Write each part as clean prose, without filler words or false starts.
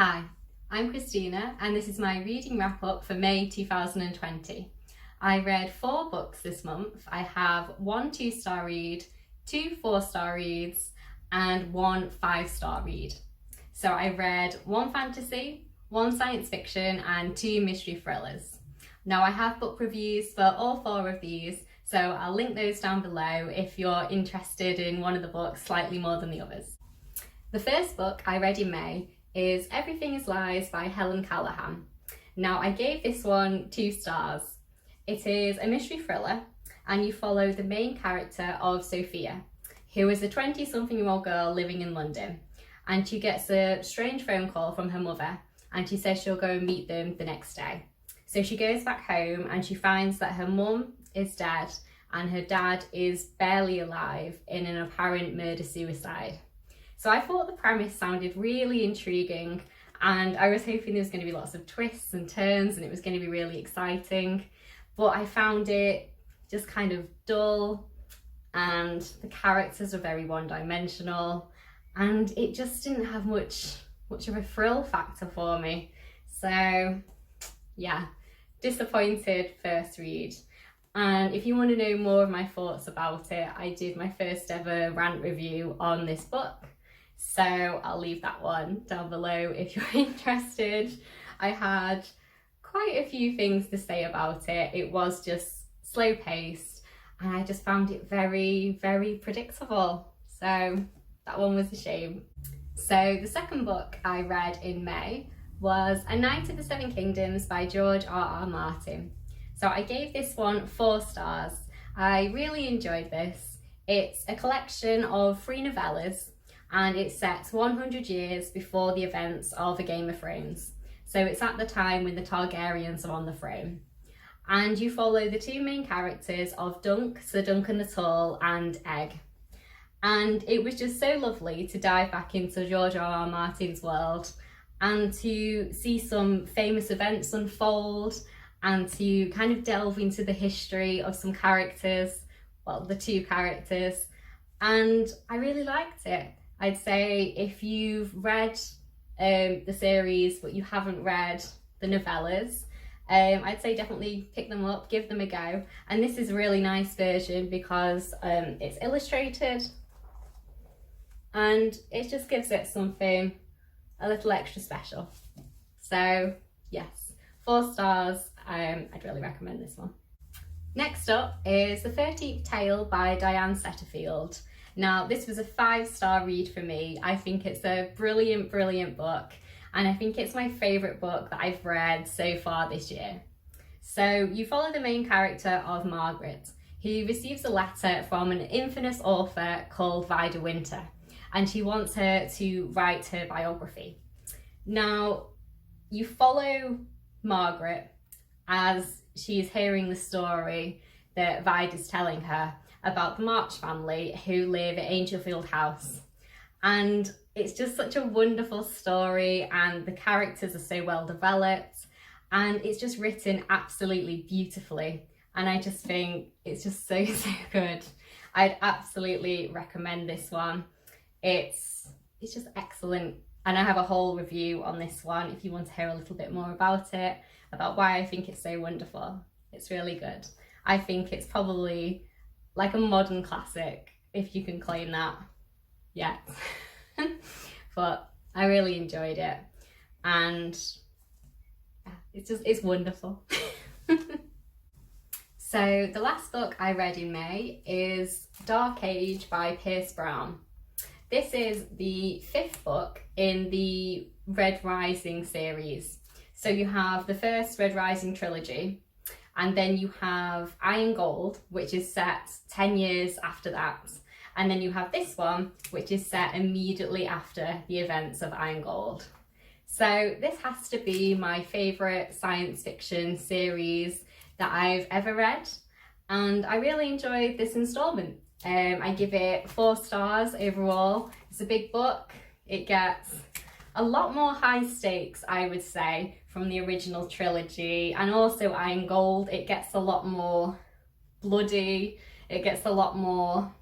Hi, I'm Christina and this is my reading wrap up for May 2020. I read 4 books this month. I have 1 2-star read, 2 4-star reads and 1 5-star read. So I read 1 fantasy, 1 science fiction and 2 mystery thrillers. Now I have book reviews for all 4 of these, so I'll link those down below if you're interested in one of the books slightly more than the others. The first book I read in May is Everything is Lies by Helen Callahan. Now I gave this one 2 stars. It is a mystery thriller and you follow the main character of Sophia, who is a 20-something-year-old girl living in London, and she gets a strange phone call from her mother and she says she'll go and meet them the next day. So she goes back home and she finds that her mum is dead and her dad is barely alive in an apparent murder-suicide. So I thought the premise sounded really intriguing and I was hoping there was going to be lots of twists and turns and it was going to be really exciting, but I found it just kind of dull and the characters were very one-dimensional and it just didn't have much of a thrill factor for me. So yeah, disappointed first read. And if you want to know more of my thoughts about it, I did my first ever rant review on this book. So I'll leave that one down below if you're interested. I had quite a few things to say about it. It was just slow paced and I just found it very, very predictable. So that one was a shame. So the second book I read in May was A Knight of the Seven Kingdoms by George R.R. Martin. So I gave this one 4 stars. I really enjoyed this. It's a collection of 3 novellas and it's set 100 years before the events of A Game of Thrones. So it's at the time when the Targaryens are on the throne. And you follow the 2 main characters of Dunk, Sir Duncan the Tall, and Egg. And it was just so lovely to dive back into George R.R. Martin's world and to see some famous events unfold and to kind of delve into the history of some characters, well, the 2 characters, and I really liked it. I'd say if you've read the series but you haven't read the novellas, I'd say definitely pick them up, give them a go. And this is a really nice version because it's illustrated and it just gives it something a little extra special. So yes, 4 stars. I'd really recommend this one. Next up is The 13th Tale by Diane Setterfield. Now this was a 5-star read for me. I think it's a brilliant, brilliant book and I think it's my favourite book that I've read so far this year. So you follow the main character of Margaret, who receives a letter from an infamous author called Vida Winter, and she wants her to write her biography. Now you follow Margaret as she's hearing the story that Vida's telling her about the March family who live at Angelfield House. And it's just such a wonderful story and the characters are so well developed and it's just written absolutely beautifully. And I just think it's just so good. I'd absolutely recommend this one. It's just excellent. And I have a whole review on this one if you want to hear a little bit more about it, about why I think it's so wonderful. It's really good. I think it's probably like a modern classic, if you can claim that yet. But I really enjoyed it and it's wonderful. So the last book I read in May is Dark Age by Pierce Brown. This is the 5th book in the Red Rising series. So you have the first Red Rising trilogy, and then you have Iron Gold, which is set 10 years after that. And then you have this one, which is set immediately after the events of Iron Gold. So this has to be my favourite science fiction series that I've ever read. And I really enjoyed this instalment. I give it 4 stars overall. It's a big book. It gets a lot more high stakes, I would say, from the original trilogy, and also Iron Gold. It gets a lot more bloody. It gets a lot more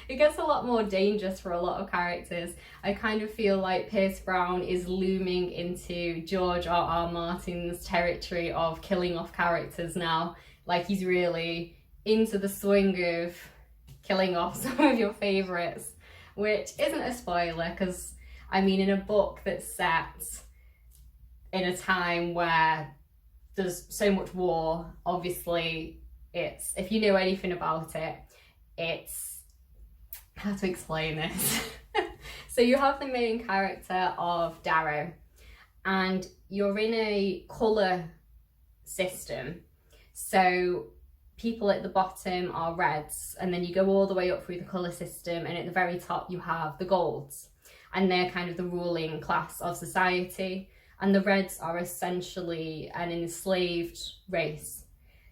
it gets a lot more dangerous for a lot of characters. I kind of feel like Pierce Brown is looming into George R.R. Martin's territory of killing off characters now. Like, he's really into the swing of killing off some of your favourites, which isn't a spoiler, because I mean, in a book that's set in a time where there's so much war, obviously it's, if you know anything about it, it's, how to explain this? So you have the main character of Darrow, and you're in a colour system. So people at the bottom are reds, and then you go all the way up through the colour system, and at the very top you have the golds, and they're kind of the ruling class of society. And the reds are essentially an enslaved race.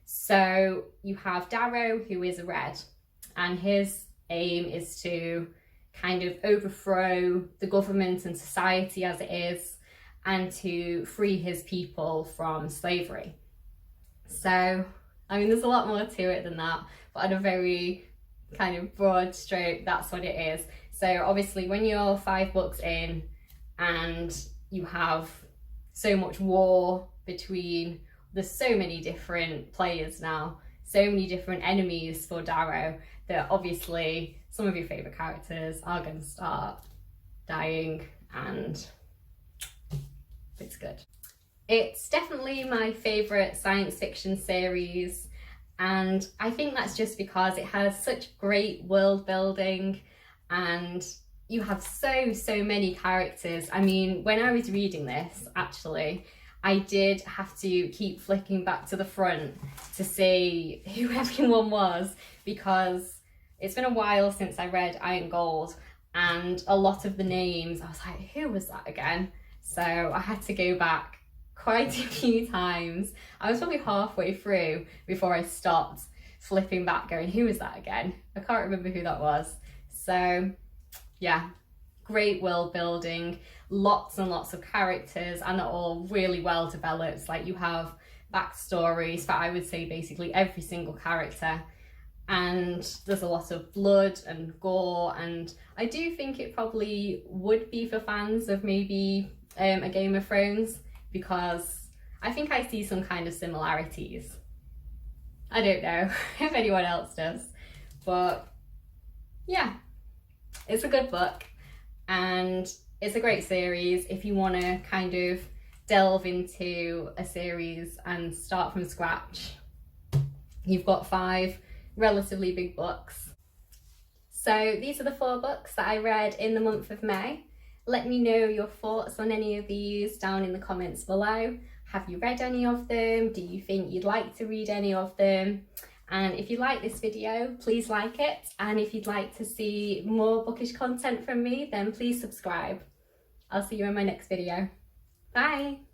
So you have Darrow, who is a red, and his aim is to kind of overthrow the government and society as it is, and to free his people from slavery. So, I mean, there's a lot more to it than that, but at a very kind of broad stroke, that's what it is. So obviously when you're 5 books in and you have so much war between, there's so many different players now, so many different enemies for Darrow, that obviously some of your favourite characters are going to start dying, and it's good. It's definitely my favourite science fiction series, and I think that's just because it has such great world building, and you have so many characters. I mean, when I was reading this, actually, I did have to keep flicking back to the front to see who everyone was, because it's been a while since I read Iron Gold, and a lot of the names, I was like, who was that again? So I had to go back quite a few times. I was probably halfway through before I stopped flipping back going, who was that again? I can't remember who that was. So yeah, great world building, lots and lots of characters, and they're all really well developed. Like, you have backstories for, I would say, basically every single character, and there's a lot of blood and gore, and I do think it probably would be for fans of maybe a Game of Thrones, because I think I see some kind of similarities. I don't know if anyone else does, but yeah, it's a good book, and it's a great series if you want to kind of delve into a series and start from scratch. You've got 5 relatively big books. So these are the 4 books that I read in the month of May. Let me know your thoughts on any of these down in the comments below. Have you read any of them? Do you think you'd like to read any of them? And if you like this video, please like it. And if you'd like to see more bookish content from me, then please subscribe. I'll see you in my next video. Bye!